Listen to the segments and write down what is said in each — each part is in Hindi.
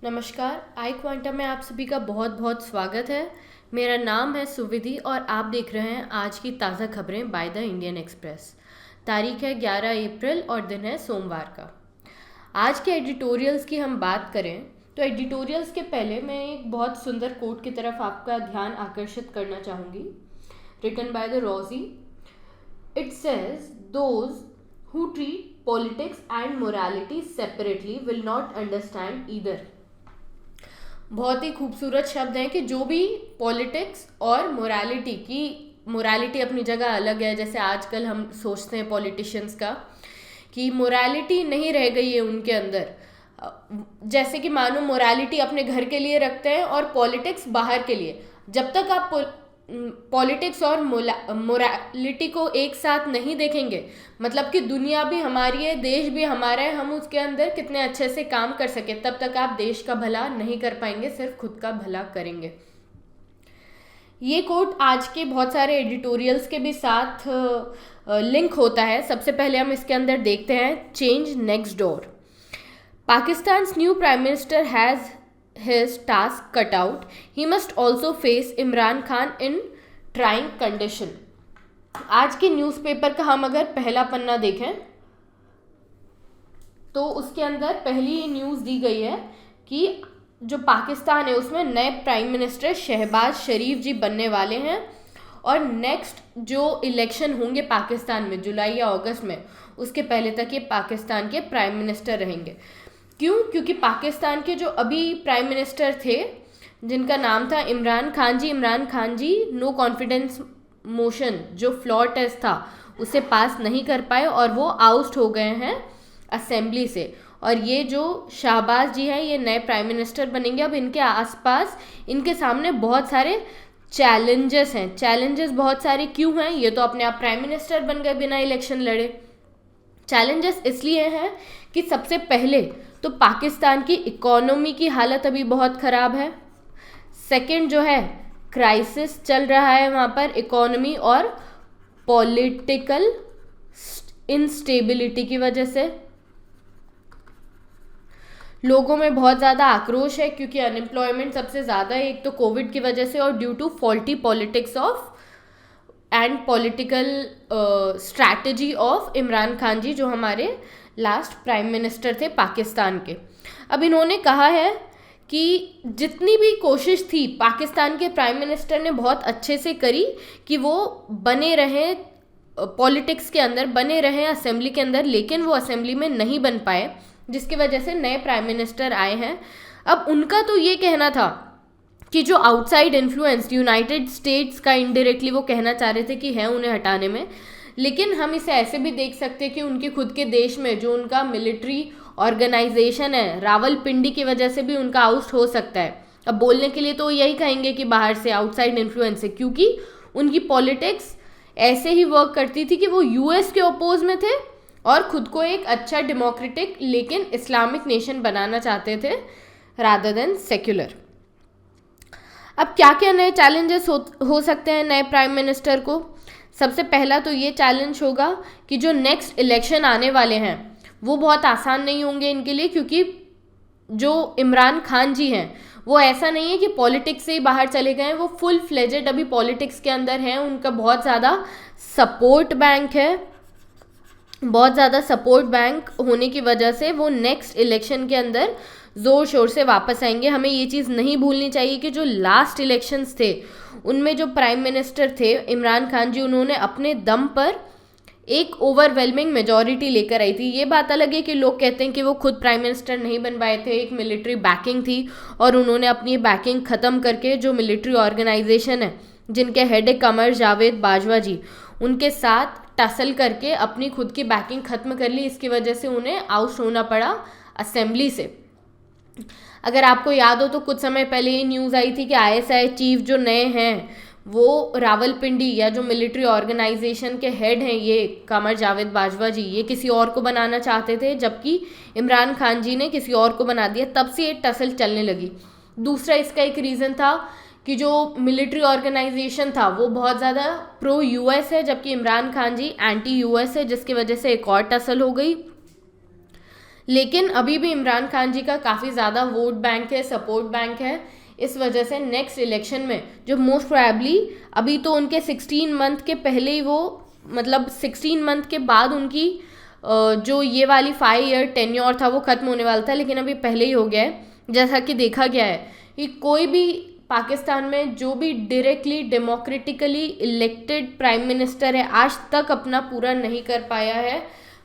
नमस्कार। आई क्वांटम में आप सभी का बहुत बहुत स्वागत है। मेरा नाम है सुविधि और आप देख रहे हैं आज की ताज़ा खबरें बाय द इंडियन एक्सप्रेस। तारीख है 11 अप्रैल और दिन है सोमवार का। आज के एडिटोरियल्स की हम बात करें तो एडिटोरियल्स के पहले मैं एक बहुत सुंदर कोट की तरफ आपका ध्यान आकर्षित करना चाहूँगी, written by the Rosie. It says, those who treat politics and morality separately will not understand either. बहुत ही खूबसूरत शब्द हैं कि जो भी पॉलिटिक्स और मोरालिटी अपनी जगह अलग है। जैसे आजकल हम सोचते हैं पॉलिटिशियंस का कि मोरालिटी नहीं रह गई है उनके अंदर। जैसे कि मानो मोरालिटी अपने घर के लिए रखते हैं और पॉलिटिक्स बाहर के लिए। जब तक आप पॉलिटिक्स और मोरालिटी को एक साथ नहीं देखेंगे, मतलब कि दुनिया भी हमारी है, देश भी हमारा है, हम उसके अंदर कितने अच्छे से काम कर सके, तब तक आप देश का भला नहीं कर पाएंगे, सिर्फ खुद का भला करेंगे। ये कोट आज के बहुत सारे एडिटोरियल्स के भी साथ लिंक होता है। सबसे पहले हम इसके अंदर देखते हैं change next door. Pakistan's new prime minister has his task cut out. He must also face Imran Khan in trying condition. आज के न्यूज़पेपर का हम अगर पहला पन्ना देखें तो उसके अंदर पहली न्यूज़ दी गई है कि जो पाकिस्तान है उसमें नए प्राइम मिनिस्टर शहबाज शरीफ जी बनने वाले हैं और नेक्स्ट जो इलेक्शन होंगे पाकिस्तान में जुलाई या अगस्त में, उसके पहले तक ये पाकिस्तान के प्राइम मिनिस्टर रहेंगे। क्यों? क्योंकि पाकिस्तान के जो अभी प्राइम मिनिस्टर थे जिनका नाम था इमरान खान जी नो कॉन्फिडेंस मोशन जो फ्लोर टेस्ट था उसे पास नहीं कर पाए और वो आउस्ट हो गए हैं असेंबली से। और ये जो शहबाज जी हैं ये नए प्राइम मिनिस्टर बनेंगे। अब इनके आसपास इनके सामने बहुत सारे चैलेंजेस हैं। चैलेंजेस बहुत सारे क्यों हैं? ये तो अपने आप प्राइम मिनिस्टर बन गए बिना इलेक्शन लड़े। चैलेंजेस इसलिए हैं कि सबसे पहले तो पाकिस्तान की इकोनॉमी की हालत अभी बहुत ख़राब है। सेकंड जो है क्राइसिस चल रहा है वहाँ पर इकोनॉमी और पॉलिटिकल इंस्टेबिलिटी की वजह से लोगों में बहुत ज़्यादा आक्रोश है क्योंकि अनएम्प्लॉयमेंट सबसे ज़्यादा है, एक तो कोविड की वजह से और due to faulty politics of and political strategy of Imran Khan ji जो हमारे लास्ट प्राइम मिनिस्टर थे पाकिस्तान के। अब इन्होंने कहा है कि जितनी भी कोशिश थी पाकिस्तान के प्राइम मिनिस्टर ने बहुत अच्छे से करी कि वो बने रहें पॉलिटिक्स के अंदर, बने रहें असेंबली के अंदर, लेकिन वो असेंबली में नहीं बन पाए जिसकी वजह से नए प्राइम मिनिस्टर आए हैं। अब उनका तो ये कहना था कि जो आउटसाइड इन्फ्लुएंस यूनाइटेड स्टेट्स का इनडायरेक्टली वो कहना चाह रहे थे कि है उन्हें हटाने में, लेकिन हम इसे ऐसे भी देख सकते हैं कि उनके खुद के देश में जो उनका मिलिट्री ऑर्गेनाइजेशन है रावलपिंडी की वजह से भी उनका आउट हो सकता है। अब बोलने के लिए तो यही कहेंगे कि बाहर से आउटसाइड इन्फ्लुएंस है, क्योंकि उनकी पॉलिटिक्स ऐसे ही वर्क करती थी कि वो यूएस के अपोज में थे और खुद को एक अच्छा डेमोक्रेटिक लेकिन इस्लामिक नेशन बनाना चाहते थे रादर देन सेक्युलर। अब क्या क्या नए चैलेंजेस हो सकते हैं नए प्राइम मिनिस्टर को? सबसे पहला तो ये चैलेंज होगा कि जो नेक्स्ट इलेक्शन आने वाले हैं वो बहुत आसान नहीं होंगे इनके लिए, क्योंकि जो इमरान खान जी हैं वो ऐसा नहीं है कि पॉलिटिक्स से ही बाहर चले गए हैं, वो फुल फ्लेजेड अभी पॉलिटिक्स के अंदर हैं। उनका बहुत ज़्यादा सपोर्ट बैंक है, बहुत ज़्यादा सपोर्ट बैंक होने की वजह से वो नेक्स्ट इलेक्शन के अंदर ज़ोर शोर से वापस आएंगे। हमें ये चीज़ नहीं भूलनी चाहिए कि जो लास्ट इलेक्शंस थे उनमें जो प्राइम मिनिस्टर थे इमरान खान जी, उन्होंने अपने दम पर एक ओवरवेलमिंग मेजॉरिटी लेकर आई थी। ये बात अलग है कि लोग कहते हैं कि वो खुद प्राइम मिनिस्टर नहीं बन पाए थे, एक मिलिट्री बैकिंग थी और उन्होंने अपनी बैकिंग ख़त्म करके जो मिलिट्री ऑर्गेनाइजेशन है जिनके हेड है कमर जावेद बाजवा जी, उनके साथ टसल करके अपनी खुद की बैकिंग ख़त्म कर ली। इसकी वजह से उन्हें आउट होना पड़ा असेंबली से। अगर आपको याद हो तो कुछ समय पहले ये न्यूज़ आई थी कि आईएसआई चीफ जो नए हैं वो रावलपिंडी या जो मिलिट्री ऑर्गेनाइजेशन के हेड हैं ये कमर जावेद बाजवा जी, ये किसी और को बनाना चाहते थे, जबकि इमरान खान जी ने किसी और को बना दिया। तब से ये टसल चलने लगी। दूसरा इसका एक रीज़न था कि जो मिलिट्री ऑर्गेनाइजेशन था वो बहुत ज़्यादा प्रो यूएस है, जबकि इमरान खान जी एंटी यूएस है, जिसकी वजह से एक और टसल हो गई। लेकिन अभी भी इमरान खान जी का काफ़ी ज़्यादा वोट बैंक है, सपोर्ट बैंक है। इस वजह से नेक्स्ट इलेक्शन में जो मोस्ट प्रोबेबली, अभी तो उनके 16 मंथ के पहले ही वो, मतलब 16 मंथ के बाद उनकी जो ये वाली 5 ईयर टेन्योर था वो ख़त्म होने वाला था, लेकिन अभी पहले ही हो गया है। जैसा कि देखा गया है कि कोई भी पाकिस्तान में जो भी directly democratically elected prime minister है आज तक अपना पूरा नहीं कर पाया है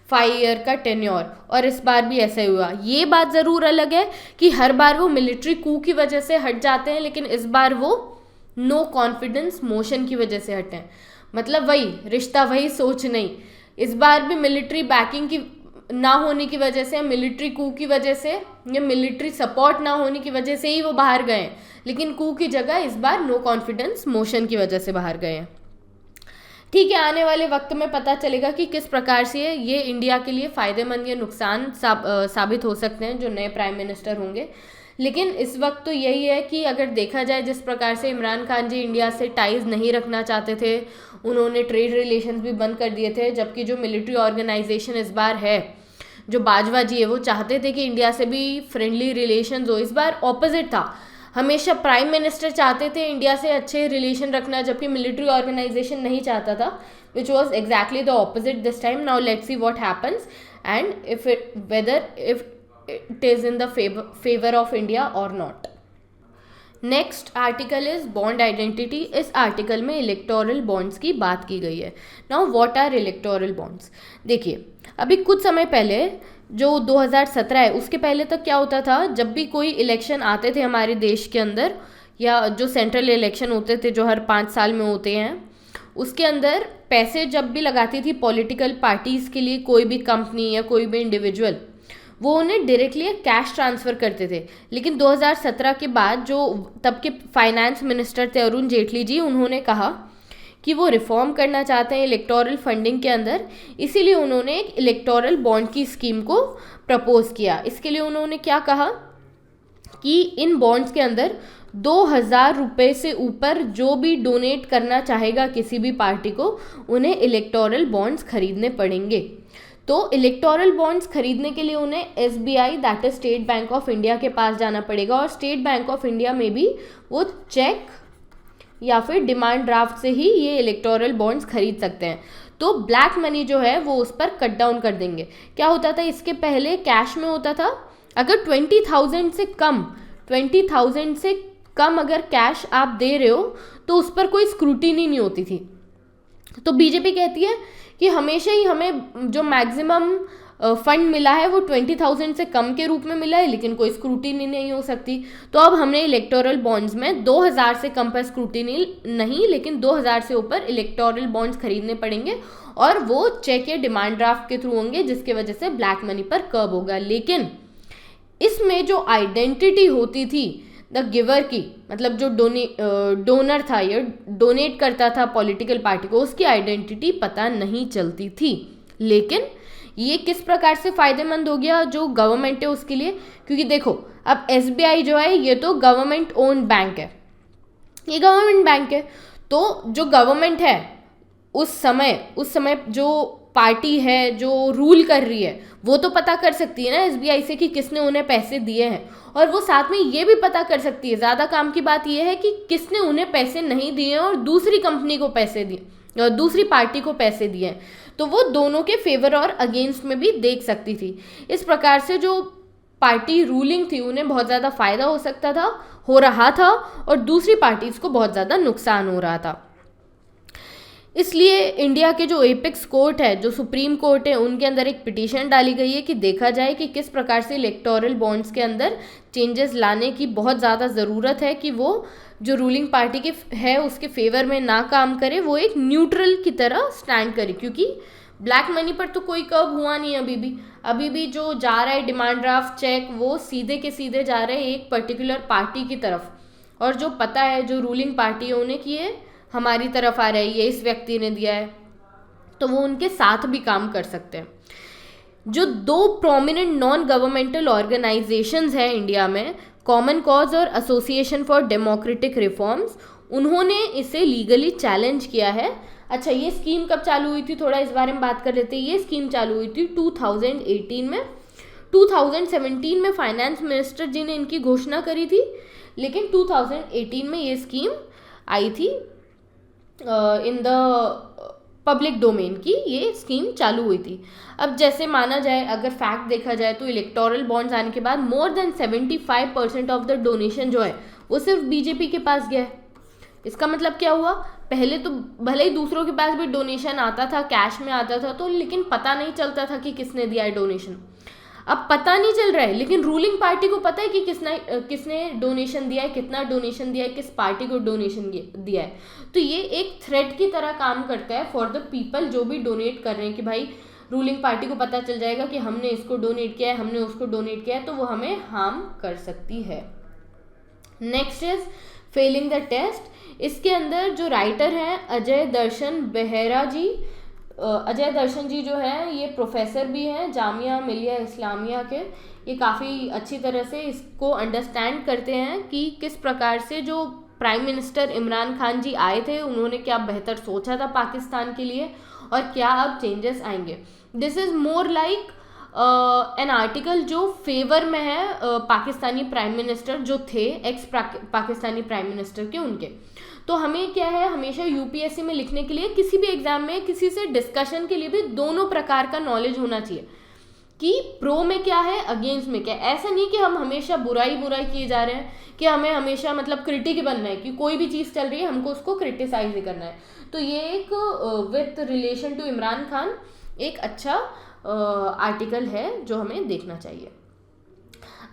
5 ईयर का टेन्योर, और इस बार भी ऐसा ही हुआ। ये बात ज़रूर अलग है कि हर बार वो मिलिट्री कू की वजह से हट जाते हैं, लेकिन इस बार वो नो कॉन्फिडेंस मोशन की वजह से हटे हैं। मतलब वही रिश्ता वही सोच नहीं, इस बार भी मिलिट्री बैकिंग की ना होने की वजह से, मिलिट्री कू की वजह से या मिलिट्री सपोर्ट ना होने की वजह से ही वो बाहर गए हैं, लेकिन कू की जगह इस बार नो कॉन्फिडेंस मोशन की वजह से बाहर गए हैं। ठीक है, आने वाले वक्त में पता चलेगा कि किस प्रकार से ये इंडिया के लिए फ़ायदेमंद या नुकसान साबित हो सकते हैं जो नए प्राइम मिनिस्टर होंगे। लेकिन इस वक्त तो यही है कि अगर देखा जाए जिस प्रकार से इमरान खान जी इंडिया से टाइज नहीं रखना चाहते थे, उन्होंने ट्रेड रिलेशंस भी बंद कर दिए थे, जबकि जो मिलिट्री ऑर्गेनाइजेशन इस बार है, जो बाजवा जी है, वो चाहते थे कि इंडिया से भी फ्रेंडली रिलेशंस हो। इस बार ऑपोजिट था, हमेशा प्राइम मिनिस्टर चाहते थे इंडिया से अच्छे रिलेशन रखना, जबकि मिलिट्री ऑर्गेनाइजेशन नहीं चाहता था, which was exactly the opposite this time. Now let's see what happens and if it is in the favor of India or not. Next article is bond identity. इस आर्टिकल में इलेक्टोरल बॉन्ड्स की बात की गई है। Now what are electoral bonds? देखिए, अभी कुछ समय पहले जो 2017 है उसके पहले तक क्या होता था, जब भी कोई इलेक्शन आते थे हमारे देश के अंदर, या जो सेंट्रल इलेक्शन होते थे जो हर 5 साल में होते हैं, उसके अंदर पैसे जब भी लगाती थी पॉलिटिकल पार्टीज़ के लिए कोई भी कंपनी या कोई भी इंडिविजुअल, वो उन्हें डायरेक्टली कैश ट्रांसफ़र करते थे। लेकिन 2017 के बाद जो तब के फाइनेंस मिनिस्टर थे अरुण जेटली जी, उन्होंने कहा कि वो रिफॉर्म करना चाहते हैं इलेक्टोरल फंडिंग के अंदर, इसीलिए उन्होंने एक इलेक्टोरल बॉन्ड की स्कीम को प्रपोज किया। इसके लिए उन्होंने क्या कहा कि इन बॉन्ड्स के अंदर 2,000 रुपये से ऊपर जो भी डोनेट करना चाहेगा किसी भी पार्टी को, उन्हें इलेक्टोरल बॉन्ड्स खरीदने पड़ेंगे। तो इलेक्टोरल बॉन्ड्स खरीदने के लिए उन्हें SBI, that is state bank of India के पास जाना पड़ेगा, और स्टेट बैंक ऑफ इंडिया में भी वो चेक या फिर डिमांड ड्राफ्ट से ही ये इलेक्टोरल बॉन्ड्स खरीद सकते हैं। तो ब्लैक मनी जो है वो उस पर कट डाउन कर देंगे। क्या होता था इसके पहले, कैश में होता था, अगर 20,000 से कम अगर कैश आप दे रहे हो तो उस पर कोई स्क्रूटिनी नहीं होती थी। तो बीजेपी कहती है कि हमेशा ही हमें जो मैक्सिमम फंड मिला है वो 20,000 से कम के रूप में मिला है, लेकिन कोई स्क्रूटिनी नहीं हो सकती। तो अब हमने इलेक्टोरल बॉन्ड्स में 2,000 से कम पर स्क्रूटिनी नहीं, लेकिन 2,000 से ऊपर इलेक्टोरल बॉन्ड्स खरीदने पड़ेंगे, और वो चेक या डिमांड ड्राफ्ट के थ्रू होंगे, जिसकी वजह से ब्लैक मनी पर कर्ब होगा। लेकिन इसमें जो आइडेंटिटी होती थी द गिवर की, मतलब जो डोनर था या डोनेट करता था पॉलिटिकल पार्टी को, उसकी आइडेंटिटी पता नहीं चलती थी। लेकिन ये किस प्रकार से फ़ायदेमंद हो गया जो गवर्नमेंट है उसके लिए, क्योंकि देखो अब SBI जो है ये तो गवर्नमेंट ओन्ड बैंक है, ये गवर्नमेंट बैंक है। तो जो गवर्नमेंट है उस समय जो पार्टी है जो रूल कर रही है वो तो पता कर सकती है ना SBI से कि किसने उन्हें पैसे दिए हैं, और वो साथ में ये भी पता कर सकती है, ज़्यादा काम की बात ये है कि किसने उन्हें पैसे नहीं दिए और दूसरी कंपनी को पैसे दिए और दूसरी पार्टी को पैसे दिए हैं। तो वो दोनों के फेवर और अगेंस्ट में भी देख सकती थी। इस प्रकार से जो पार्टी रूलिंग थी उन्हें बहुत ज़्यादा फ़ायदा हो रहा था, और दूसरी पार्टीज़ को बहुत ज़्यादा नुकसान हो रहा था। इसलिए इंडिया के जो एपेक्स कोर्ट है, जो सुप्रीम कोर्ट है, उनके अंदर एक पिटीशन डाली गई है कि देखा जाए कि किस प्रकार से इलेक्टोरल बॉन्ड्स के अंदर चेंजेस लाने की बहुत ज़्यादा ज़रूरत है, कि वो जो रूलिंग पार्टी के है उसके फेवर में ना काम करे, वो एक न्यूट्रल की तरह स्टैंड करे। क्योंकि ब्लैक मनी पर तो कोई कर्व हुआ नहीं अभी भी जो जा रहा है डिमांड ड्राफ्ट चेक, वो सीधे के सीधे जा रहे हैं एक पर्टिकुलर पार्टी की तरफ, और जो पता है जो रूलिंग पार्टी है उन्हें कि ये हमारी तरफ आ रहा है, ये इस व्यक्ति ने दिया है, तो वो उनके साथ भी काम कर सकते हैं। जो 2 प्रोमिनेंट नॉन गवर्नमेंटल ऑर्गेनाइजेशंस हैं इंडिया में, कॉमन कॉज और एसोसिएशन फॉर डेमोक्रेटिक रिफॉर्म्स, उन्होंने इसे लीगली चैलेंज किया है। अच्छा, ये स्कीम कब चालू हुई थी, थोड़ा इस बारे में बात कर लेते हैं। ये स्कीम चालू हुई थी 2018 में। 2017 में फाइनेंस मिनिस्टर जी ने इनकी घोषणा करी थी, लेकिन 2018 में ये स्कीम आई थी इन द पब्लिक डोमेन की, ये स्कीम चालू हुई थी। अब जैसे माना जाए, अगर फैक्ट देखा जाए तो इलेक्टोरल बॉन्ड्स आने के बाद more than 75% of the donation जो है वो सिर्फ बीजेपी के पास गया है। इसका मतलब क्या हुआ, पहले तो भले ही दूसरों के पास भी डोनेशन आता था, कैश में आता था, तो लेकिन पता नहीं चलता था कि किसने दिया है डोनेशन। अब पता नहीं चल रहा है, लेकिन रूलिंग पार्टी को पता है कि किसने डोनेशन दिया है, कितना डोनेशन दिया है, किस पार्टी को डोनेशन दिया है। तो ये एक थ्रेट की तरह काम करता है फॉर द पीपल जो भी डोनेट कर रहे हैं, कि भाई रूलिंग पार्टी को पता चल जाएगा कि हमने इसको डोनेट किया है, हमने उसको डोनेट किया है, तो वो हमें हार्म कर सकती है। Next is failing the test. इसके अंदर जो राइटर हैं अजय दर्शन बेहरा जी, अजय दर्शन जी जो है ये प्रोफेसर भी हैं जामिया मिलिया इस्लामिया के। ये काफ़ी अच्छी तरह से इसको अंडरस्टैंड करते हैं कि किस प्रकार से जो प्राइम मिनिस्टर इमरान खान जी आए थे उन्होंने क्या बेहतर सोचा था पाकिस्तान के लिए और क्या अब चेंजेस आएंगे। This is more like an article जो फेवर में है पाकिस्तानी प्राइम मिनिस्टर जो थे, एक्स पाकिस्तानी प्राइम मिनिस्टर के, उनके। तो हमें क्या है, हमेशा यूपीएससी में लिखने के लिए, किसी भी एग्जाम में किसी से डिस्कशन के लिए भी दोनों प्रकार का नॉलेज होना चाहिए कि प्रो में क्या है, अगेंस्ट में क्या है। ऐसा नहीं कि हम हमेशा बुराई किए जा रहे हैं, कि हमें हमेशा मतलब क्रिटिक बनना है, कि कोई भी चीज़ चल रही है हमको उसको क्रिटिसाइज ही करना है। तो ये एक with relation to Imran Khan एक अच्छा आर्टिकल है जो हमें देखना चाहिए।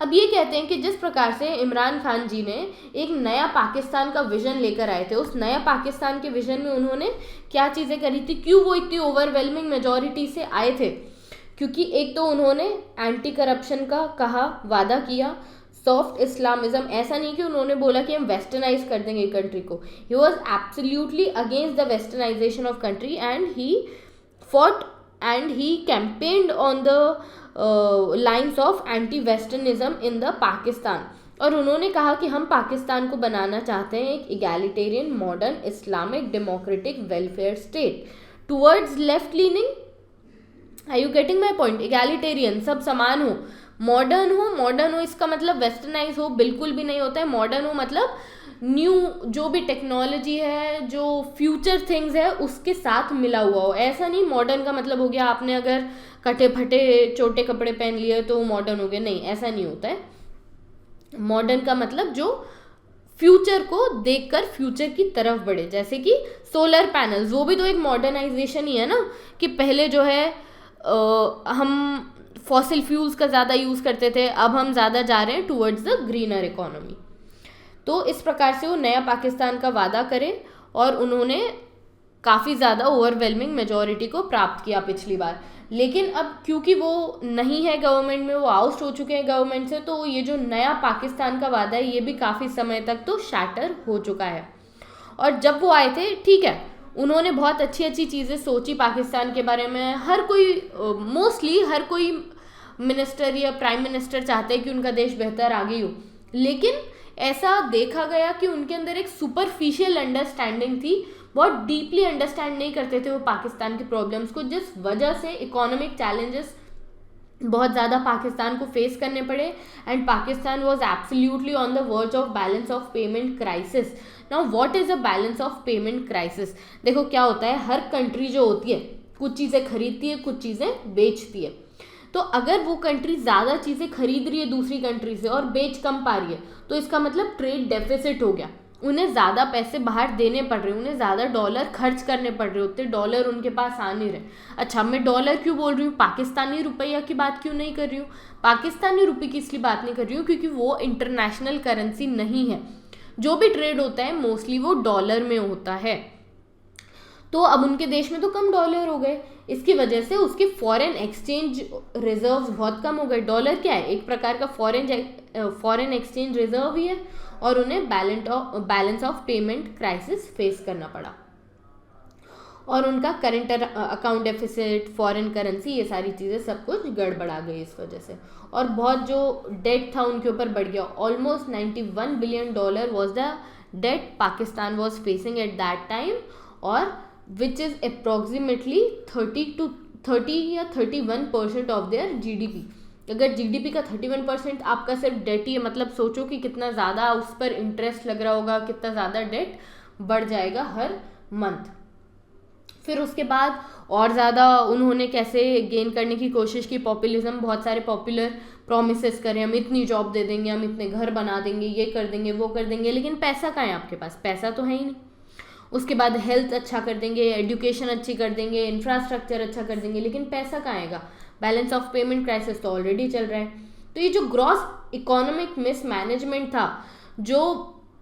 अब ये कहते हैं कि जिस प्रकार से इमरान खान जी ने एक नया पाकिस्तान का विज़न लेकर आए थे, उस नया पाकिस्तान के विज़न में उन्होंने क्या चीज़ें करी थी, क्यों वो इतनी ओवरवेलमिंग मेजॉरिटी से आए थे। क्योंकि एक तो उन्होंने एंटी करप्शन का कहा, वादा किया, सॉफ्ट इस्लामिज्म, ऐसा नहीं कि उन्होंने बोला कि हम वेस्टर्नाइज कर देंगे कंट्री को। He was absolutely against the westernization of country and he fought and he campaigned on the lines of anti-westernism in the Pakistan। और उन्होंने कहा कि हम पाकिस्तान को बनाना चाहते हैं एक egalitarian, modern, Islamic, democratic, welfare state towards left leaning. Are you getting my point? Egalitarian, सब समान हो, मॉडर्न हो इसका मतलब वेस्टर्नाइज हो बिल्कुल भी नहीं होता है। मॉडर्न हो मतलब न्यू, जो भी टेक्नोलॉजी है, जो फ्यूचर थिंग्स है उसके साथ मिला हुआ हो। ऐसा नहीं मॉडर्न का मतलब हो गया आपने अगर कटे फटे छोटे कपड़े पहन लिए तो मॉडर्न हो गया, नहीं, ऐसा नहीं होता है। मॉडर्न का मतलब जो फ्यूचर को देखकर फ्यूचर की तरफ बढ़े, जैसे कि सोलर पैनल्स, वो भी तो एक मॉडर्नाइजेशन ही है ना, कि पहले जो है हम फॉसिल फ्यूल्स का ज़्यादा यूज़ करते थे, अब हम ज़्यादा जा रहे हैं टूवर्ड्स द ग्रीनर इकोनॉमी। तो इस प्रकार से वो नया पाकिस्तान का वादा करें और उन्होंने काफ़ी ज़्यादा ओवरवेलमिंग मेजॉरिटी को प्राप्त किया पिछली बार। लेकिन अब क्योंकि वो नहीं है गवर्नमेंट में, वो आउट हो चुके हैं गवर्नमेंट से, तो ये जो नया पाकिस्तान का वादा है ये भी काफ़ी समय तक तो शैटर हो चुका है। और जब वो आए थे, ठीक है, उन्होंने बहुत अच्छी अच्छी चीज़ें सोची पाकिस्तान के बारे में। हर कोई मोस्टली हर कोई मिनिस्टर या प्राइम मिनिस्टर चाहते हैं कि उनका देश बेहतर आगे हो, लेकिन ऐसा देखा गया कि उनके अंदर एक सुपरफिशियल अंडरस्टैंडिंग थी, बहुत डीपली अंडरस्टैंड नहीं करते थे वो पाकिस्तान के प्रॉब्लम्स को, जिस वजह से इकोनॉमिक चैलेंजेस बहुत ज़्यादा पाकिस्तान को फेस करने पड़े and Pakistan was absolutely on the verge of balance of payment crisis. Now what is a balance of payment crisis? देखो क्या होता है, हर कंट्री जो होती है कुछ चीज़ें खरीदती है, कुछ चीज़ें बेचती है। तो अगर वो कंट्री ज़्यादा चीज़ें खरीद रही है दूसरी कंट्री से और बेच कम पा रही है, तो इसका मतलब ट्रेड डेफिसिट हो गया, उन्हें ज़्यादा पैसे बाहर देने पड़ रहे, उन्हें ज़्यादा डॉलर खर्च करने पड़ रहे, उतने डॉलर उनके पास आ नहीं रहे। अच्छा, मैं डॉलर क्यों बोल रही हूँ, पाकिस्तानी रुपया की बात क्यों नहीं कर रही हूँ? पाकिस्तानी रुपये की इसलिए बात नहीं कर रही हूँ क्योंकि वो इंटरनेशनल करेंसी नहीं है। जो भी ट्रेड होता है मोस्टली वो डॉलर में होता है। तो अब उनके देश में तो कम डॉलर हो गए, इसकी वजह से उसके फॉरेन एक्सचेंज रिजर्व्स बहुत कम हो गए। डॉलर क्या है, एक प्रकार का फॉरेन एक्सचेंज रिजर्व ही है, और उन्हें balance of payment crisis face करना पड़ा और उनका current account deficit, foreign currency, ये सारी चीज़ें सब कुछ गड़बड़ा गई इस वजह से। और बहुत जो डेट था उनके ऊपर बढ़ गया। Almost $91 billion was the debt Pakistan was facing at that time, और which is approximately 30 या 31% of their GDP। अगर जीडीपी का 31% आपका सिर्फ डेट ही है, मतलब सोचो कि कितना ज़्यादा उस पर इंटरेस्ट लग रहा होगा, कितना ज़्यादा डेट बढ़ जाएगा हर मंथ। फिर उसके बाद और ज़्यादा उन्होंने कैसे गेन करने की कोशिश की, पॉपुलिज्म, बहुत सारे पॉपुलर प्रोमिसेस करें, हम इतनी जॉब दे देंगे, हम इतने घर बना देंगे, ये कर देंगे, वो कर देंगे, लेकिन पैसा कहाँ है आपके पास? पैसा तो है ही नहीं। उसके बाद हेल्थ अच्छा कर देंगे, एजुकेशन अच्छी कर देंगे, इंफ्रास्ट्रक्चर अच्छा कर देंगे, लेकिन पैसा कहाँ आएगा? बैलेंस ऑफ पेमेंट क्राइसिस तो ऑलरेडी चल रहा है। तो ये जो ग्रॉस इकोनॉमिक मिसमैनेजमेंट था, जो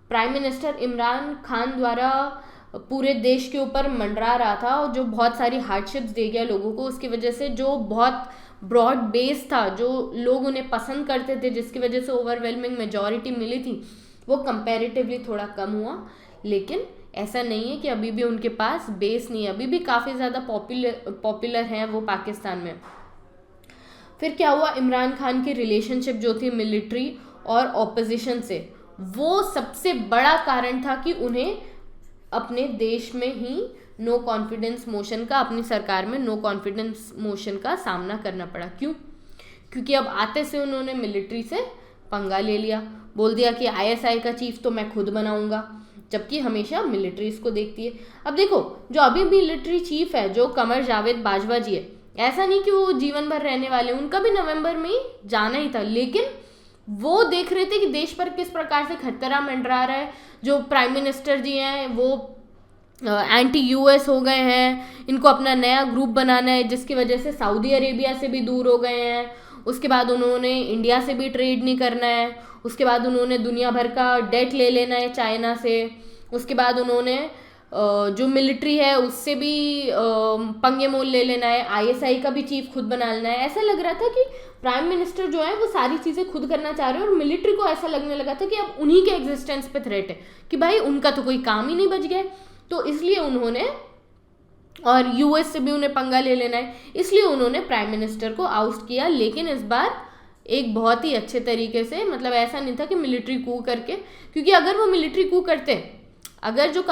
प्राइम मिनिस्टर इमरान खान द्वारा पूरे देश के ऊपर मंडरा रहा था, और जो बहुत सारी हार्डशिप्स दे गया लोगों को, उसकी वजह से जो बहुत ब्रॉड बेस था, जो लोग उन्हें पसंद करते थे, जिसकी वजह से ओवरवेलमिंग मेजॉरिटी मिली थी, वो कंपैरेटिवली थोड़ा कम हुआ। लेकिन ऐसा नहीं है कि अभी भी उनके पास बेस नहीं है, अभी भी काफ़ी ज़्यादा पॉपुलर हैं वो पाकिस्तान में। फिर क्या हुआ, इमरान खान की रिलेशनशिप जो थी मिलिट्री और ऑपोजिशन से, वो सबसे बड़ा कारण था कि उन्हें अपने देश में ही नो कॉन्फिडेंस मोशन का, अपनी सरकार में नो कॉन्फिडेंस मोशन का सामना करना पड़ा। क्यों? क्योंकि अब आते से उन्होंने मिलिट्री से पंगा ले लिया, बोल दिया कि आईएसआई का चीफ तो मैं खुद बनाऊंगा, जबकि हमेशा मिलिट्री इसको देखती है। अब देखो, जो अभी मिलिट्री चीफ है, जो कमर जावेद बाजवा जी है, ऐसा नहीं कि वो जीवन भर रहने वाले, उनका भी नवंबर में ही जाना ही था, लेकिन वो देख रहे थे कि देश पर किस प्रकार से खतरा मंडरा रहा है। जो प्राइम मिनिस्टर जी हैं वो एंटी यूएस हो गए हैं, इनको अपना नया ग्रुप बनाना है, जिसकी वजह से सऊदी अरेबिया से भी दूर हो गए हैं। उसके बाद उन्होंने इंडिया से भी ट्रेड नहीं करना है। उसके बाद उन्होंने दुनिया भर का डेट ले लेना है चाइना से। उसके बाद उन्होंने जो मिलिट्री है उससे भी पंगे मोल ले लेना है, आईएसआई का भी चीफ खुद बना लेना है। ऐसा लग रहा था कि प्राइम मिनिस्टर जो है वो सारी चीज़ें खुद करना चाह रहे हैं, और मिलिट्री को ऐसा लगने लगा था कि अब उन्हीं के एग्जिस्टेंस पे थ्रेट है, कि भाई उनका तो कोई काम ही नहीं बच गया। तो इसलिए उन्होंने, और यूएस से भी उन्हें पंगा ले लेना है, इसलिए उन्होंने प्राइम मिनिस्टर को आउस्ट किया। लेकिन इस बार एक बहुत ही अच्छे तरीके से, मतलब ऐसा नहीं था कि मिलिट्री कू करके, क्योंकि अगर वो मिलिट्री कू करते, अगर जो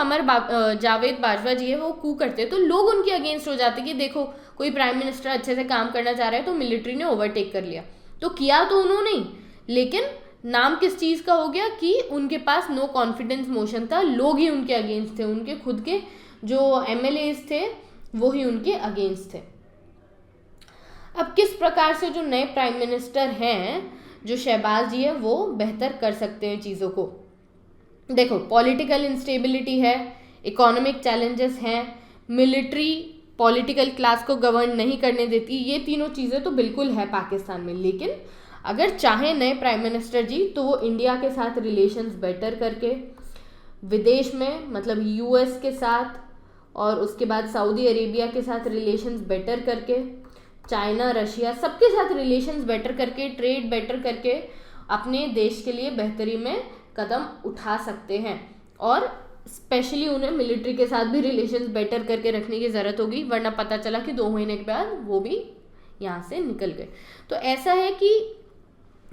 जावेद बाजवा जी है वो कू करते, तो लोग उनके अगेंस्ट हो जाते कि देखो कोई प्राइम मिनिस्टर अच्छे से काम करना चाह रहा है तो मिलिट्री ने ओवरटेक कर लिया। तो किया तो उन्होंने ही, लेकिन नाम किस चीज़ का हो गया कि उनके पास नो कॉन्फिडेंस मोशन था, लोग ही उनके अगेंस्ट थे, उनके खुद के जो एमएलएज थे वो ही उनके अगेंस्ट थे। अब किस प्रकार से जो नए प्राइम मिनिस्टर हैं, जो शहबाज जी है, वो बेहतर कर सकते हैं चीज़ों को? देखो, पॉलिटिकल इंस्टेबिलिटी है, इकोनॉमिक चैलेंजेस हैं, मिलिट्री पॉलिटिकल क्लास को गवर्न नहीं करने देती, ये तीनों चीज़ें तो बिल्कुल है पाकिस्तान में। लेकिन अगर चाहे नए प्राइम मिनिस्टर जी, तो वो इंडिया के साथ रिलेशंस बेटर करके, विदेश में मतलब यूएस के साथ और उसके बाद सऊदी अरेबिया के साथ रिलेशंस बेटर करके, चाइना, रशिया, सबके साथ रिलेशंस बेटर करके, ट्रेड बेटर करके अपने देश के लिए बेहतरी में कदम उठा सकते हैं। और स्पेशली उन्हें मिलिट्री के साथ भी रिलेशंस बेटर करके रखने की ज़रूरत होगी, वरना पता चला कि 2 महीने के बाद वो भी यहाँ से निकल गए। तो ऐसा है कि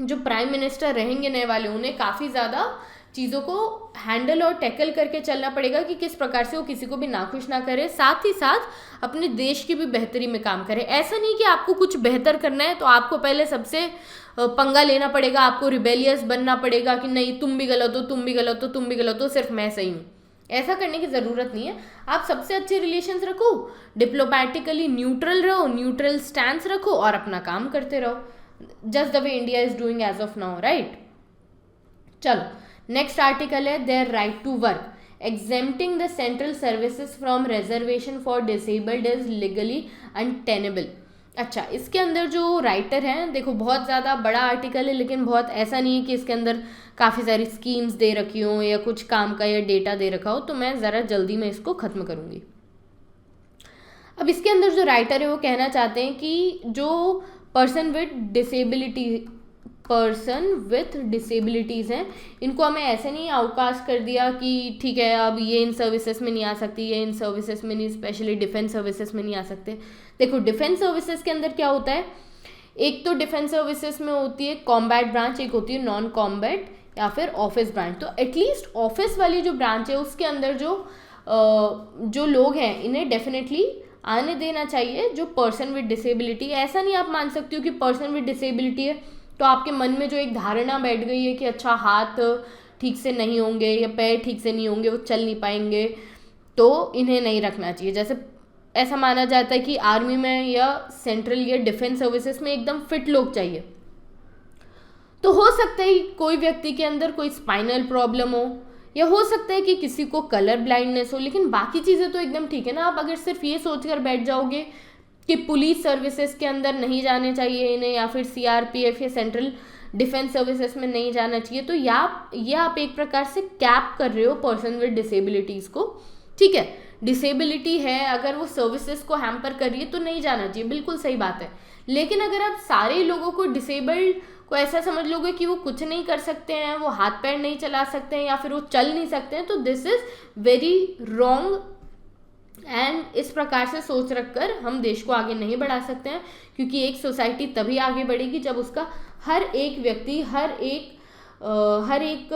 जो प्राइम मिनिस्टर रहेंगे नए वाले, उन्हें काफ़ी ज़्यादा चीज़ों को हैंडल और टैकल करके चलना पड़ेगा कि किस प्रकार से वो किसी को भी नाखुश ना करे, साथ ही साथ अपने देश की भी बेहतरी में काम करे। ऐसा नहीं कि आपको कुछ बेहतर करना है तो आपको पहले सबसे पंगा लेना पड़ेगा, आपको रिबेलियस बनना पड़ेगा कि नहीं तुम भी गलत हो, तुम भी गलत हो, तुम भी गलत हो, सिर्फ मैं सही हूँ। ऐसा करने की ज़रूरत नहीं है। आप सबसे अच्छे रिलेशंस रखो, डिप्लोमेटिकली न्यूट्रल रहो, न्यूट्रल स्टैंस रखो और अपना काम करते रहो, just the way India is doing as of now, right. चलो, नेक्स्ट आर्टिकल है there right to work, exempting the central services from reservation for disabled is legally untenable। अच्छा, इसके अंदर जो राइटर हैं, देखो बहुत ज़्यादा बड़ा आर्टिकल है, लेकिन बहुत ऐसा नहीं है कि इसके अंदर काफ़ी सारी स्कीम्स दे रखी हों या कुछ काम का या डेटा दे रखा हो, तो मैं ज़रा जल्दी में इसको ख़त्म करूँगी। अब इसके अंदर जो राइटर है वो कहना चाहते हैं कि जो पर्सन विथ डिसेबिलिटीज़ हैं, इनको हमें ऐसे नहीं आउटकास्ट कर दिया कि ठीक है अब ये इन सर्विसेज में नहीं आ सकती, ये इन सर्विसेज में नहीं, स्पेशली डिफेंस सर्विसेज में नहीं आ सकते। देखो, डिफेंस सर्विसेज के अंदर क्या होता है, एक तो डिफेंस सर्विसेज में होती है कॉम्बैट ब्रांच, एक होती है नॉन कॉम्बैट या फिर ऑफिस ब्रांच। तो एटलीस्ट ऑफिस वाली जो ब्रांच है उसके अंदर जो लोग हैं इन्हें डेफिनेटली आने देना चाहिए जो पर्सन विद डिसेबिलिटी। ऐसा नहीं आप मान सकती हो कि पर्सन विद डिसेबिलिटी है तो आपके मन में जो एक धारणा बैठ गई है कि अच्छा हाथ ठीक से नहीं होंगे या पैर ठीक से नहीं होंगे, वो चल नहीं पाएंगे, तो इन्हें नहीं रखना चाहिए। जैसे ऐसा माना जाता है कि आर्मी में या सेंट्रल या डिफेंस सर्विसेज में एकदम फिट लोग चाहिए, तो हो सकता है कोई व्यक्ति के अंदर कोई स्पाइनल प्रॉब्लम हो या हो सकता है कि किसी को कलर ब्लाइंडनेस हो, लेकिन बाकी चीज़ें तो एकदम ठीक है ना। आप अगर सिर्फ ये सोचकर बैठ जाओगे कि पुलिस सर्विसेज के अंदर नहीं जाने चाहिए इन्हें, या फिर सीआरपीएफ या सेंट्रल डिफेंस सर्विसेज में नहीं जाना चाहिए, तो ये आप एक प्रकार से कैप कर रहे हो पर्सन विद डिसेबिलिटीज़ को। ठीक है, डिसेबिलिटी है, अगर वो सर्विसेज को हैम्पर कर रही है तो नहीं जाना चाहिए, बिल्कुल सही बात है। लेकिन अगर आप सारे लोगों को डिसेबल्ड को ऐसा समझ लोगे कि वो कुछ नहीं कर सकते हैं, वो हाथ पैर नहीं चला सकते हैं या फिर वो चल नहीं सकते हैं, तो this is very wrong. And इस प्रकार से सोच रखकर हम देश को आगे नहीं बढ़ा सकते हैं, क्योंकि एक सोसाइटी तभी आगे बढ़ेगी जब उसका हर एक व्यक्ति हर एक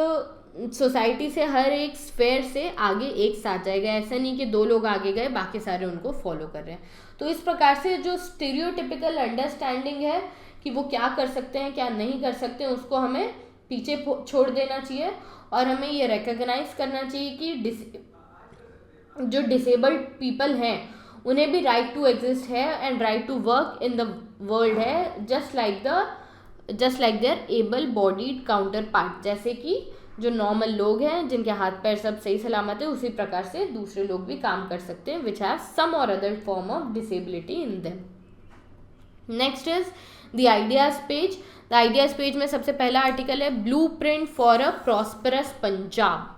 सोसाइटी से, हर एक स्फेयर से आगे एक साथ जाएगा। ऐसा नहीं कि दो लोग आगे गए बाकी सारे उनको फॉलो कर रहे हैं। तो इस प्रकार से जो स्टीरियोटिपिकल अंडरस्टैंडिंग है कि वो क्या कर सकते हैं क्या नहीं कर सकते हैं, उसको हमें पीछे छोड़ देना चाहिए और हमें ये रिकॉग्नाइज करना चाहिए कि जो डिसेबल्ड पीपल हैं उन्हें भी राइट टू एग्जिस्ट है and right to work in the world है, just like their able bodied counterpart. जैसे कि जो नॉर्मल लोग हैं जिनके हाथ पैर सब सही सलामत है, उसी प्रकार से दूसरे लोग भी काम कर सकते हैं विच हैव सम और other form of disability in them. Next is the ideas page. The ideas page में सबसे पहला आर्टिकल है blueprint for a prosperous Punjab.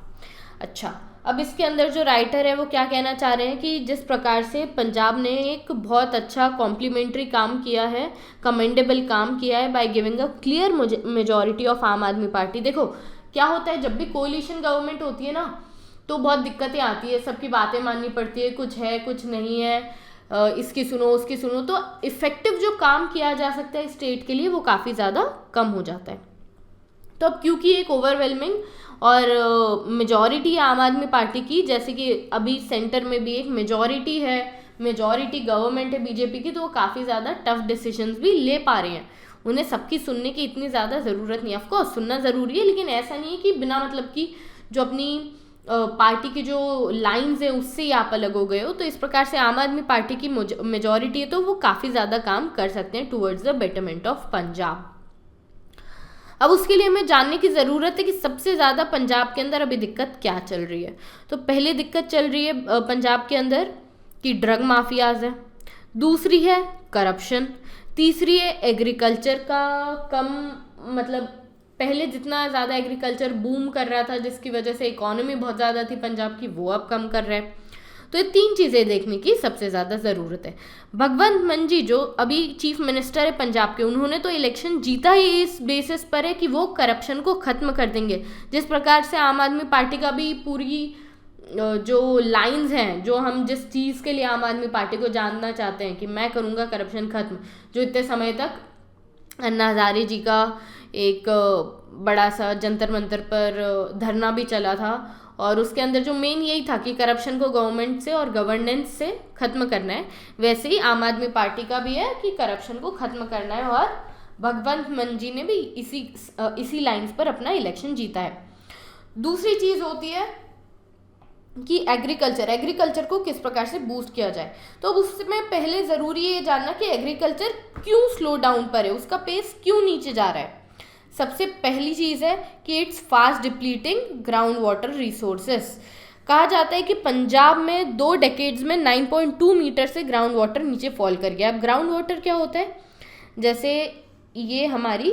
अच्छा, अब इसके अंदर जो राइटर है वो क्या कहना चाह रहे हैं कि जिस प्रकार से पंजाब ने एक बहुत अच्छा कॉम्प्लीमेंट्री काम किया है, कमेंडेबल काम किया है by giving a clear majority of आम आदमी पार्टी। देखो क्या होता है, जब भी कोलिशन गवर्नमेंट होती है ना तो बहुत दिक्कतें आती है, सबकी बातें माननी पड़ती है, कुछ है कुछ नहीं है, इसकी सुनो उसकी सुनो, तो इफेक्टिव जो काम किया जा सकता है स्टेट के लिए वो काफ़ी ज़्यादा कम हो जाता है। तो अब क्योंकि एक ओवरवेलमिंग और मेजॉरिटी आम आदमी पार्टी की, जैसे कि अभी सेंटर में भी एक मेजॉरिटी है, मेजॉरिटी गवर्नमेंट है बीजेपी की, तो वो काफ़ी ज़्यादा टफ डिसीजंस भी ले पा रहे हैं। उन्हें सबकी सुनने की इतनी ज़्यादा ज़रूरत नहीं है। ऑफकोर्स सुनना ज़रूरी है, लेकिन ऐसा नहीं है कि बिना मतलब की जो अपनी पार्टी की जो लाइंस हैं उससे ही आप अलग हो गए हो। तो इस प्रकार से आम आदमी पार्टी की मेजॉरिटी है तो वो काफ़ी ज़्यादा काम कर सकते हैं towards the betterment of Punjab. अब उसके लिए हमें जानने की ज़रूरत है कि सबसे ज़्यादा पंजाब के अंदर अभी दिक्कत क्या चल रही है। तो पहले दिक्कत चल रही है पंजाब के अंदर कि ड्रग माफियाज है, दूसरी है करप्शन, तीसरी है एग्रीकल्चर का कम, मतलब पहले जितना ज़्यादा एग्रीकल्चर बूम कर रहा था जिसकी वजह से इकोनॉमी बहुत ज़्यादा थी पंजाब की, वो अब कम कर रहा है। तो ये तीन चीज़ें देखने की सबसे ज़्यादा ज़रूरत है। भगवंत मान जी जो अभी चीफ मिनिस्टर है पंजाब के, उन्होंने तो इलेक्शन जीता ही इस बेसिस पर है कि वो करप्शन को ख़त्म कर देंगे। जिस प्रकार से आम आदमी पार्टी का भी पूरी जो लाइंस हैं, जो हम जिस चीज़ के लिए आम आदमी पार्टी को जानना चाहते हैं कि मैं करूँगा करप्शन ख़त्म, जो इतने समय तक अन्ना हज़ारे जी का एक बड़ा सा जंतर मंतर पर धरना भी चला था और उसके अंदर जो मेन यही था कि करप्शन को गवर्नमेंट से और गवर्नेंस से ख़त्म करना है, वैसे ही आम आदमी पार्टी का भी है कि करप्शन को ख़त्म करना है और भगवंत मान जी ने भी इसी लाइंस पर अपना इलेक्शन जीता है। दूसरी चीज़ होती है कि एग्रीकल्चर को किस प्रकार से बूस्ट किया जाए। तो उसमें पहले ज़रूरी है ये जानना कि एग्रीकल्चर क्यों स्लो डाउन पर है, उसका पेस क्यों नीचे जा रहा है। सबसे पहली चीज़ है कि it's fast depleting ground water resources. कहा जाता है कि पंजाब में 2 डेकेड्स में 9.2 मीटर से ग्राउंड वाटर नीचे फॉल कर गया। अब ग्राउंड वाटर क्या होता है, जैसे ये हमारी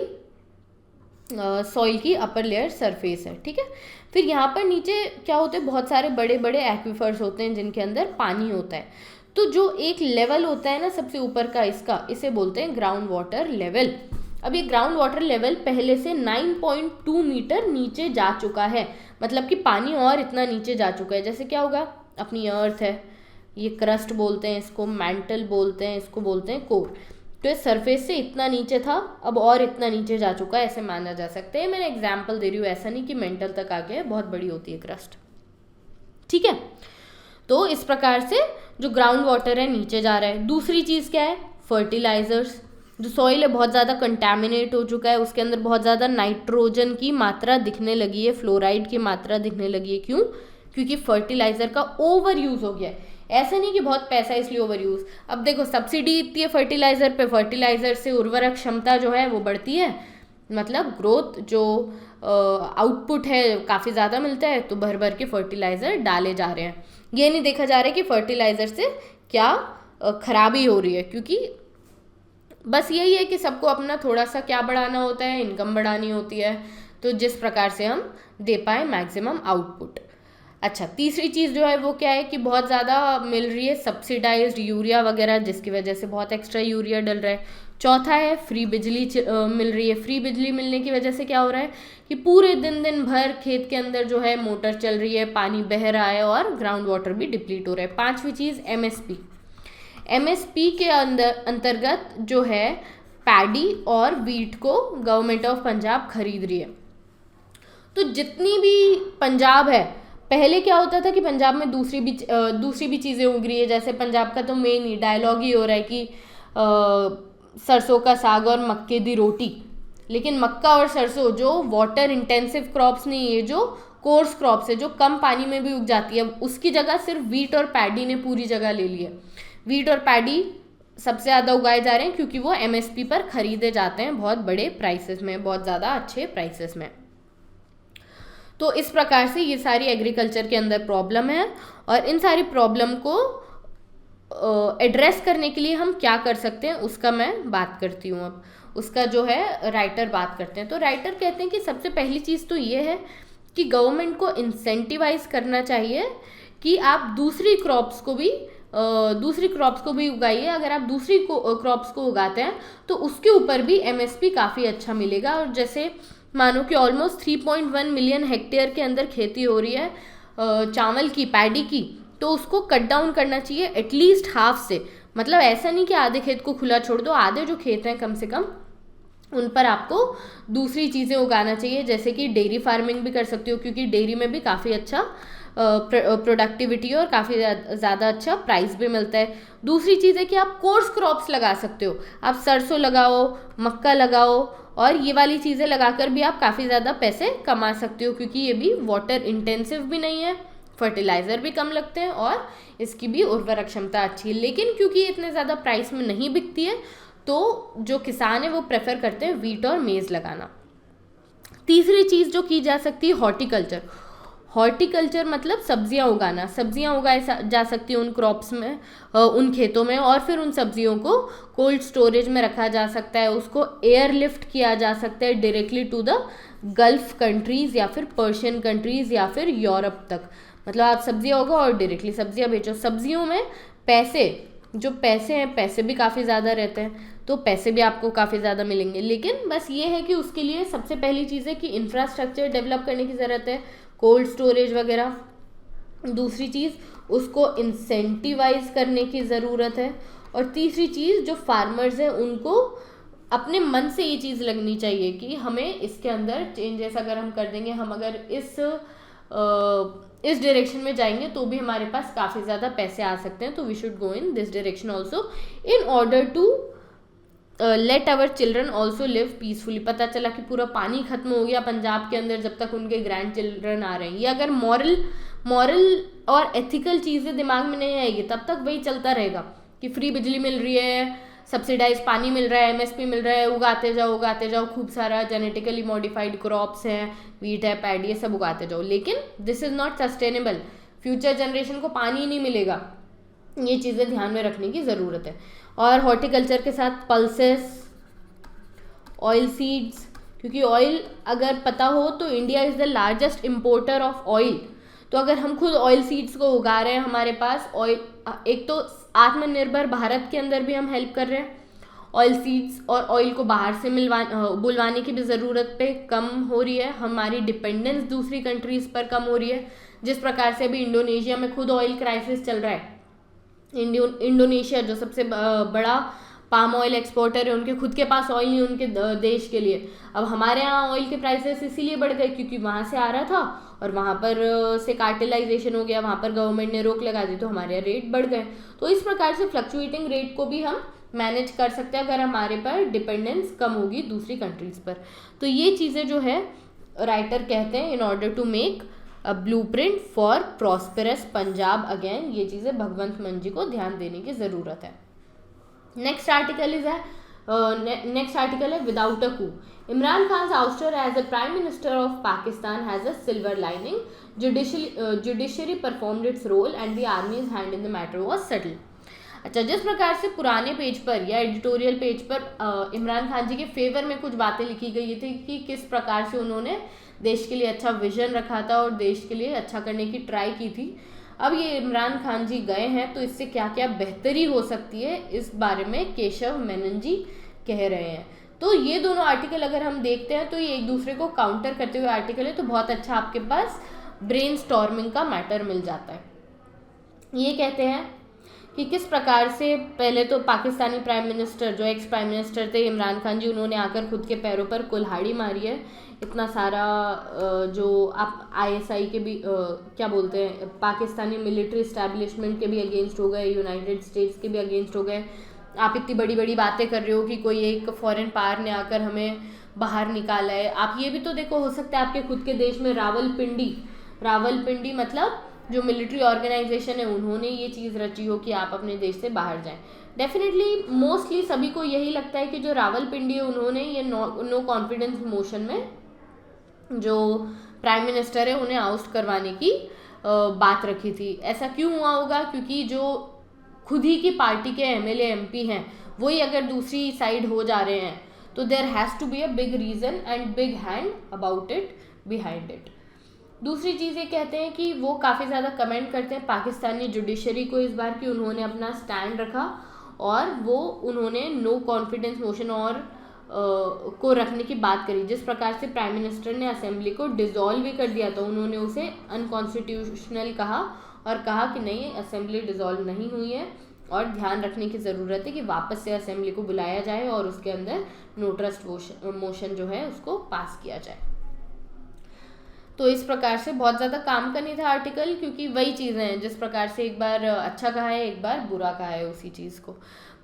सॉइल की अपर लेयर सरफेस है, ठीक है। फिर यहाँ पर नीचे क्या होते हैं, बहुत सारे बड़े बड़े एक्वीफर्स होते हैं जिनके अंदर पानी होता है। तो जो एक लेवल होता है ना सबसे ऊपर का, इसे बोलते हैं ग्राउंड वाटर लेवल। अब ये ग्राउंड वाटर लेवल पहले से 9.2 मीटर नीचे जा चुका है, मतलब कि पानी और इतना नीचे जा चुका है। जैसे क्या होगा, अपनी अर्थ है, ये क्रस्ट बोलते हैं इसको, मैंटल बोलते हैं इसको, बोलते हैं कोर। तो इस सरफेस से इतना नीचे था, अब और इतना नीचे जा चुका है, ऐसे माना जा सकता है। मैंने एग्जाम्पल दे रही हूँ, ऐसा नहीं कि मेंटल तक आ गया है, बहुत बड़ी होती है क्रस्ट, ठीक है। तो इस प्रकार से जो ग्राउंड वाटर है नीचे जा रहा है। दूसरी चीज़ क्या है, फर्टिलाइजर्स। जो सॉइल है बहुत ज़्यादा कंटैमिनेट हो चुका है, उसके अंदर बहुत ज़्यादा नाइट्रोजन की मात्रा दिखने लगी है, फ्लोराइड की मात्रा दिखने लगी है। क्यों? क्योंकि फर्टिलाइज़र का ओवर यूज़ हो गया है। ऐसा नहीं कि बहुत पैसा है इसलिए ओवर यूज़। अब देखो सब्सिडी इतनी है फर्टिलाइज़र पे, फर्टिलाइज़र से उर्वरक क्षमता जो है वो बढ़ती है, मतलब ग्रोथ जो आउटपुट है काफ़ी ज़्यादा मिलता है, तो भर भर के फर्टिलाइज़र डाले जा रहे हैं। ये नहीं देखा जा रहा है कि फर्टिलाइज़र से क्या खराबी हो रही है, क्योंकि बस यही है कि सबको अपना थोड़ा सा क्या बढ़ाना होता है, इनकम बढ़ानी होती है, तो जिस प्रकार से हम दे पाए मैक्सिमम आउटपुट। अच्छा, तीसरी चीज़ जो है वो क्या है कि बहुत ज़्यादा मिल रही है सब्सिडाइज्ड यूरिया वगैरह, जिसकी वजह से बहुत एक्स्ट्रा यूरिया डल रहा है। चौथा है फ्री बिजली मिल रही है। फ्री बिजली मिलने की वजह से क्या हो रहा है कि पूरे दिन भर खेत के अंदर जो है मोटर चल रही है, पानी बह रहा है और ग्राउंड वाटर भी डिप्लीट हो रहा है। पांचवी चीज़ एमएसपी। एमएसपी के अंतर्गत जो है पैडी और वीट को गवर्नमेंट ऑफ पंजाब खरीद रही है। तो जितनी भी पंजाब है, पहले क्या होता था कि पंजाब में दूसरी भी चीज़ें उग रही है, जैसे पंजाब का तो मेन ही डायलॉग ही हो रहा है कि सरसों का साग और मक्के दी रोटी। लेकिन मक्का और सरसों जो वाटर इंटेंसिव क्रॉप्स नहीं है, जो कोर्स क्रॉप्स है, जो कम पानी में भी उग जाती है, उसकी जगह सिर्फ वीट और पैडी ने पूरी जगह ले ली है। वीट और पैडी सबसे ज़्यादा उगाए जा रहे हैं क्योंकि वो एमएसपी पर खरीदे जाते हैं बहुत बड़े प्राइसेस में, बहुत ज़्यादा अच्छे प्राइसेस में। तो इस प्रकार से ये सारी एग्रीकल्चर के अंदर प्रॉब्लम है, और इन सारी प्रॉब्लम को एड्रेस करने के लिए हम क्या कर सकते हैं उसका मैं बात करती हूँ। अब उसका जो है राइटर बात करते हैं। तो राइटर कहते हैं कि सबसे पहली चीज़ तो ये है कि गवर्नमेंट को इंसेंटिवाइज करना चाहिए कि आप दूसरी क्रॉप्स को भी उगाइए। अगर आप दूसरी क्रॉप्स को उगाते हैं तो उसके ऊपर भी एमएसपी काफ़ी अच्छा मिलेगा। और जैसे मानो कि ऑलमोस्ट 3.1 मिलियन हेक्टेयर के अंदर खेती हो रही है चावल की, पैडी की, तो उसको कट डाउन करना चाहिए एटलीस्ट हाफ से। मतलब ऐसा नहीं कि आधे खेत को खुला छोड़ दो, आधे जो खेत हैं कम से कम उन पर आपको दूसरी चीज़ें उगाना चाहिए, जैसे कि डेयरी फार्मिंग भी कर सकते हो, क्योंकि डेयरी में भी काफ़ी अच्छा प्रोडक्टिविटी और काफ़ी ज़्यादा अच्छा प्राइस भी मिलता है। दूसरी चीज़ है कि आप कोर्स क्रॉप्स लगा सकते हो, आप सरसों लगाओ, मक्का लगाओ, और ये वाली चीज़ें लगाकर भी आप काफ़ी ज़्यादा पैसे कमा सकते हो, क्योंकि ये भी वाटर इंटेंसिव भी नहीं है, फर्टिलाइज़र भी कम लगते हैं और इसकी भी उर्वरक क्षमता अच्छी है। लेकिन क्योंकि ये इतने ज़्यादा प्राइस में नहीं बिकती है, तो जो किसान है वो प्रेफर करते हैं वीट और मेज़ लगाना। तीसरी चीज़ जो की जा सकती है हॉर्टिकल्चर। हॉर्टिकल्चर मतलब सब्जियां उगाना। सब्जियां उगाई जा सकती हैं उन क्रॉप्स में, उन खेतों में, और फिर उन सब्जियों को कोल्ड स्टोरेज में रखा जा सकता है, उसको एयर लिफ्ट किया जा सकता है directly to the Gulf countries या फिर पर्शियन कंट्रीज़ या फिर यूरोप तक। मतलब आप सब्जियां उगाओ और डायरेक्टली सब्जियां बेचो। सब्जियों में पैसे भी काफ़ी ज़्यादा रहते हैं, तो पैसे भी आपको काफ़ी ज़्यादा मिलेंगे। लेकिन बस ये है कि उसके लिए सबसे पहली चीज़ है कि इंफ्रास्ट्रक्चर डेवलप करने की ज़रूरत है, कोल्ड स्टोरेज वगैरह। दूसरी चीज़, उसको इंसेंटिवाइज करने की ज़रूरत है। और तीसरी चीज़, जो फार्मर्स हैं उनको अपने मन से ये चीज़ लगनी चाहिए कि हमें इसके अंदर चेंजेस अगर हम कर देंगे, हम अगर इस डायरेक्शन में जाएंगे तो भी हमारे पास काफ़ी ज़्यादा पैसे आ सकते हैं। तो we should go in this direction also in order to let our children also live peacefully. पता चला कि पूरा पानी खत्म हो गया पंजाब के अंदर जब तक उनके ग्रैंड चिल्ड्रन आ रहे हैं। ये अगर मॉरल और एथिकल चीज़ें दिमाग में नहीं आएगी तब तक वही चलता रहेगा कि फ्री बिजली मिल रही है, सब्सिडाइज पानी मिल रहा है, एमएसपी मिल रहा है, उगाते जाओ, खूब सारा जेनेटिकली मॉडिफाइड क्रॉप्स हैं, वीट है, पैडी है, सब उगाते जाओ। लेकिन this is not sustainable. Future generation को पानी नहीं मिलेगा। ये चीज़ें ध्यान में रखने की ज़रूरत है। और हॉर्टिकल्चर के साथ पल्सेस, ऑयल सीड्स, क्योंकि ऑयल अगर पता हो तो India is the largest importer of oil. तो अगर हम खुद ऑयल सीड्स को उगा रहे हैं, हमारे पास ऑयल, एक तो आत्मनिर्भर भारत के अंदर भी हम हेल्प कर रहे हैं। ऑयल सीड्स और ऑयल को बाहर से बुलवाने की भी ज़रूरत पे कम हो रही है, हमारी डिपेंडेंस दूसरी कंट्रीज़ पर कम हो रही है। जिस प्रकार से अभी इंडोनेशिया में खुद ऑयल क्राइसिस चल रहा है। इंडोनेशिया जो सबसे बड़ा पाम ऑयल एक्सपोर्टर है, उनके खुद के पास ऑयल नहीं उनके देश के लिए। अब हमारे यहाँ ऑयल के प्राइसेस इसीलिए बढ़ गए क्योंकि वहाँ से आ रहा था और वहाँ पर से कार्टेलाइजेशन हो गया, वहाँ पर गवर्नमेंट ने रोक लगा दी तो हमारे यहाँ रेट बढ़ गए। तो इस प्रकार से फ्लक्चुएटिंग रेट को भी हम मैनेज कर सकते हैं अगर हमारे पर डिपेंडेंस कम होगी दूसरी कंट्रीज़ पर। तो ये चीज़ें जो है राइटर कहते हैं in order to make a blueprint for prosperous Punjab again, ये चीज़ें भगवंत मान जी को ध्यान देने की ज़रूरत है। नेक्स्ट आर्टिकल है without a coup, Imran Khan ouster as a prime minister of Pakistan has a silver lining, judiciary performed its role and the army's hand in the matter was settled. अच्छा, जिस प्रकार से पुराने पेज पर या एडिटोरियल पेज पर इमरान खान जी के फेवर में कुछ बातें लिखी गई थी कि किस प्रकार से उन्होंने देश के लिए अच्छा विजन रखा था और देश के लिए अच्छा करने की ट्राई की थी, अब ये इमरान खान जी गए हैं तो इससे क्या क्या बेहतरी हो सकती है इस बारे में केशव मेनन जी कह रहे हैं। तो ये दोनों आर्टिकल अगर हम देखते हैं तो ये एक दूसरे को काउंटर करते हुए आर्टिकल है, तो बहुत अच्छा आपके पास ब्रेन स्टॉर्मिंग का मैटर मिल जाता है। ये कहते हैं कि किस प्रकार से पहले तो पाकिस्तानी प्राइम मिनिस्टर जो एक्स प्राइम मिनिस्टर थे इमरान खान जी, उन्होंने आकर खुद के पैरों पर कुल्हाड़ी मारी है। इतना सारा जो आप आईएसआई के भी क्या बोलते हैं, पाकिस्तानी मिलिट्री इस्टेब्लिशमेंट के भी अगेंस्ट हो गए, यूनाइटेड स्टेट्स के भी अगेंस्ट हो गए। आप इतनी बड़ी बड़ी बातें कर रहे हो कि कोई एक फॉरेन पावर ने आकर हमें बाहर निकाला है। आप ये भी तो देखो, हो सकता है आपके खुद के देश में रावलपिंडी मतलब जो मिलिट्री ऑर्गेनाइजेशन है उन्होंने ये चीज़ रची हो कि आप अपने देश से बाहर जाएं। डेफिनेटली मोस्टली सभी को यही लगता है कि जो रावलपिंडी है उन्होंने ये नो कॉन्फिडेंस मोशन में जो प्राइम मिनिस्टर है उन्हें आउस्ट करवाने की बात रखी थी। ऐसा क्यों हुआ होगा? क्योंकि जो खुद ही की पार्टी के एमएलए एमपी हैं वही अगर दूसरी साइड हो जा रहे हैं तो there has to be a big reason and big hand about it behind it. दूसरी चीज़ ये कहते हैं कि वो काफ़ी ज़्यादा कमेंट करते हैं पाकिस्तानी जुडिशरी को इस बार कि उन्होंने अपना स्टैंड रखा और वो उन्होंने नो कॉन्फिडेंस मोशन और को रखने की बात करी। जिस प्रकार से प्राइम मिनिस्टर ने असेंबली को डिसॉल्व भी कर दिया तो उन्होंने उसे अनकॉन्स्टिट्यूशनल कहा और कहा कि नहीं, असेंबली डिसॉल्व नहीं हुई है और ध्यान रखने की ज़रूरत है कि वापस से असेंबली को बुलाया जाए और उसके अंदर नो ट्रस्ट मोशन जो है उसको पास किया जाए। तो इस प्रकार से बहुत ज़्यादा काम का नहीं था आर्टिकल, क्योंकि वही चीज़ें हैं जिस प्रकार से एक बार अच्छा कहा है एक बार बुरा कहा है उसी चीज़ को।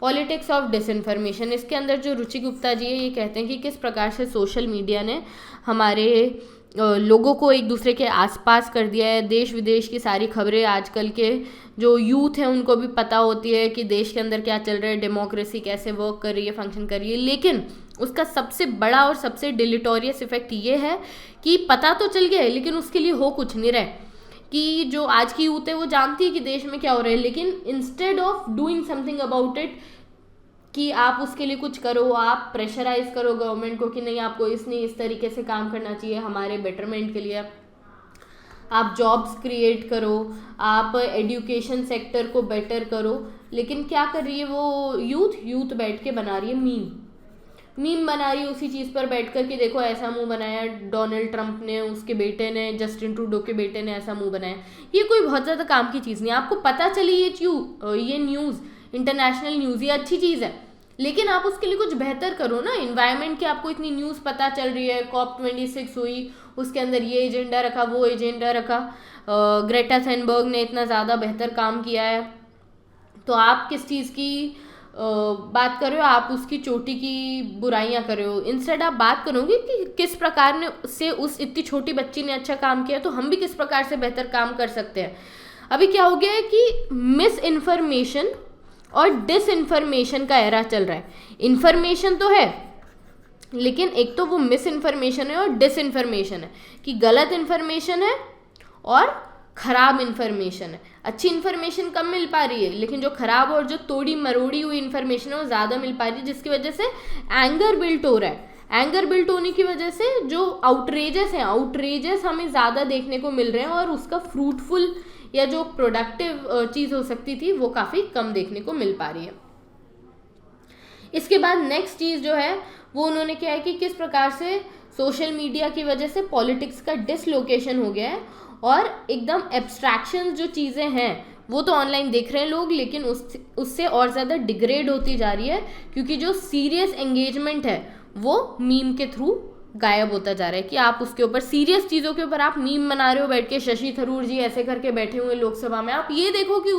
पॉलिटिक्स ऑफ डिसइंफॉर्मेशन, इसके अंदर जो रुचि गुप्ता जी है ये कहते हैं कि किस प्रकार से सोशल मीडिया ने हमारे लोगों को एक दूसरे के आसपास कर दिया है। देश विदेश की सारी खबरें आजकल के जो यूथ हैं उनको भी पता होती है कि देश के अंदर क्या चल रहा है, डेमोक्रेसी कैसे वर्क कर रही है, फंक्शन कर रही है। लेकिन उसका सबसे बड़ा और सबसे डिलीटोरियस इफेक्ट ये है कि पता तो चल गया है लेकिन उसके लिए हो कुछ नहीं रहा है। कि जो आज की यूथ है वो जानती है कि देश में क्या हो रहा है, लेकिन instead of doing something about it कि आप उसके लिए कुछ करो, आप प्रेशराइज करो गवर्नमेंट को कि नहीं आपको इस तरीके से काम करना चाहिए हमारे बेटरमेंट के लिए, आप जॉब्स क्रिएट करो, आप एजुकेशन सेक्टर को बेटर करो। लेकिन क्या कर रही है वो यूथ बैठ के बना रही है मीम बना रही है उसी चीज़ पर बैठ कर कि देखो ऐसा मुंह बनाया डोनाल्ड ट्रंप ने, उसके बेटे ने, जस्टिन ट्रूडो के बेटे ने ऐसा मुंह बनाया। ये कोई बहुत ज़्यादा काम की चीज़ नहीं है। आपको पता चली ये न्यूज़, इंटरनेशनल न्यूज़, ये अच्छी चीज़ है, लेकिन आप उसके लिए कुछ बेहतर करो ना। इन्वायरमेंट की आपको इतनी न्यूज़ पता चल रही है, COP26 हुई, उसके अंदर ये एजेंडा रखा, वो एजेंडा रखा, ग्रेटा थनबर्ग ने इतना ज़्यादा बेहतर काम किया है, तो आप किस चीज़ की बात कर रहे हो? आप उसकी चोटी की बुराइयां कर रहे हो। इंस्टेड आप बात करोगे कि किस प्रकार ने से उस इतनी छोटी बच्ची ने अच्छा काम किया तो हम भी किस प्रकार से बेहतर काम कर सकते हैं। अभी क्या हो गया है कि मिस इन्फॉर्मेशन और डिसइंफॉर्मेशन का एरा चल रहा है। इन्फॉर्मेशन तो है लेकिन एक तो वो मिस इन्फॉर्मेशन है और डिसइंफॉर्मेशन है कि गलत इन्फॉर्मेशन है और ख़राब इन्फॉर्मेशन है। अच्छी इन्फॉर्मेशन कम मिल पा रही है लेकिन जो ख़राब और जो तोड़ी मरोड़ी हुई इन्फॉर्मेशन है वो ज़्यादा मिल पा रही है, जिसकी वजह से एंगर बिल्ट हो रहा है। एंगर बिल्ट होने की वजह से जो आउटरेजेस हमें ज़्यादा देखने को मिल रहे हैं और उसका फ्रूटफुल या जो प्रोडक्टिव चीज़ हो सकती थी वो काफ़ी कम देखने को मिल पा रही है। इसके बाद नेक्स्ट चीज़ जो है वो उन्होंने क्या है कि किस प्रकार से सोशल मीडिया की वजह से पॉलिटिक्स का डिसलोकेशन हो गया है और एकदम एब्स्ट्रैक्शंस जो चीज़ें हैं वो तो ऑनलाइन देख रहे हैं लोग, लेकिन उससे और ज़्यादा डिग्रेड होती जा रही है, क्योंकि जो सीरियस एंगेजमेंट है वो मीम के थ्रू गायब होता जा रहा है। कि आप उसके ऊपर सीरियस चीज़ों के ऊपर आप मीम बना रहे हो बैठ के, शशि थरूर जी ऐसे करके बैठे हुए लोकसभा में। आप ये देखो कि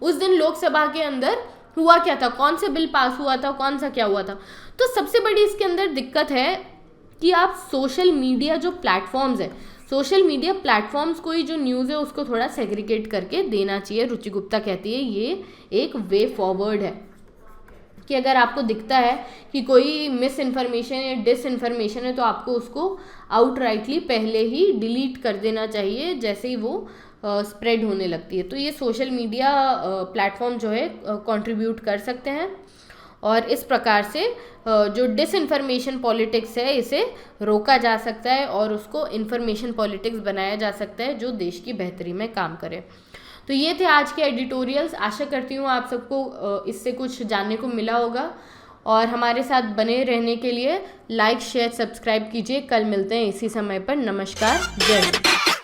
उस दिन लोकसभा के अंदर हुआ क्या था, कौन से बिल पास हुआ था, कौन सा क्या हुआ था। तो सबसे बड़ी इसके अंदर दिक्कत है कि आप सोशल मीडिया जो प्लेटफॉर्म्स है, सोशल मीडिया प्लेटफॉर्म्स को ही जो न्यूज़ है उसको थोड़ा सेग्रीगेट करके देना चाहिए। रुचि गुप्ता कहती है ये एक वे फॉरवर्ड है, कि अगर आपको दिखता है कि कोई मिस इन्फॉर्मेशन या डिस इन्फॉर्मेशन है तो आपको उसको आउटराइटली पहले ही डिलीट कर देना चाहिए जैसे ही वो स्प्रेड होने लगती है। तो ये सोशल मीडिया प्लेटफॉर्म जो है कंट्रीब्यूट कर सकते हैं, और इस प्रकार से जो डिस इन्फॉर्मेशन पॉलिटिक्स है इसे रोका जा सकता है और उसको इन्फॉर्मेशन पॉलिटिक्स बनाया जा सकता है जो देश की बेहतरी में काम करे। तो ये थे आज के एडिटोरियल्स। आशा करती हूँ आप सबको इससे कुछ जानने को मिला होगा, और हमारे साथ बने रहने के लिए लाइक शेयर सब्सक्राइब कीजिए। कल मिलते हैं इसी समय पर। नमस्कार, जय हिंद।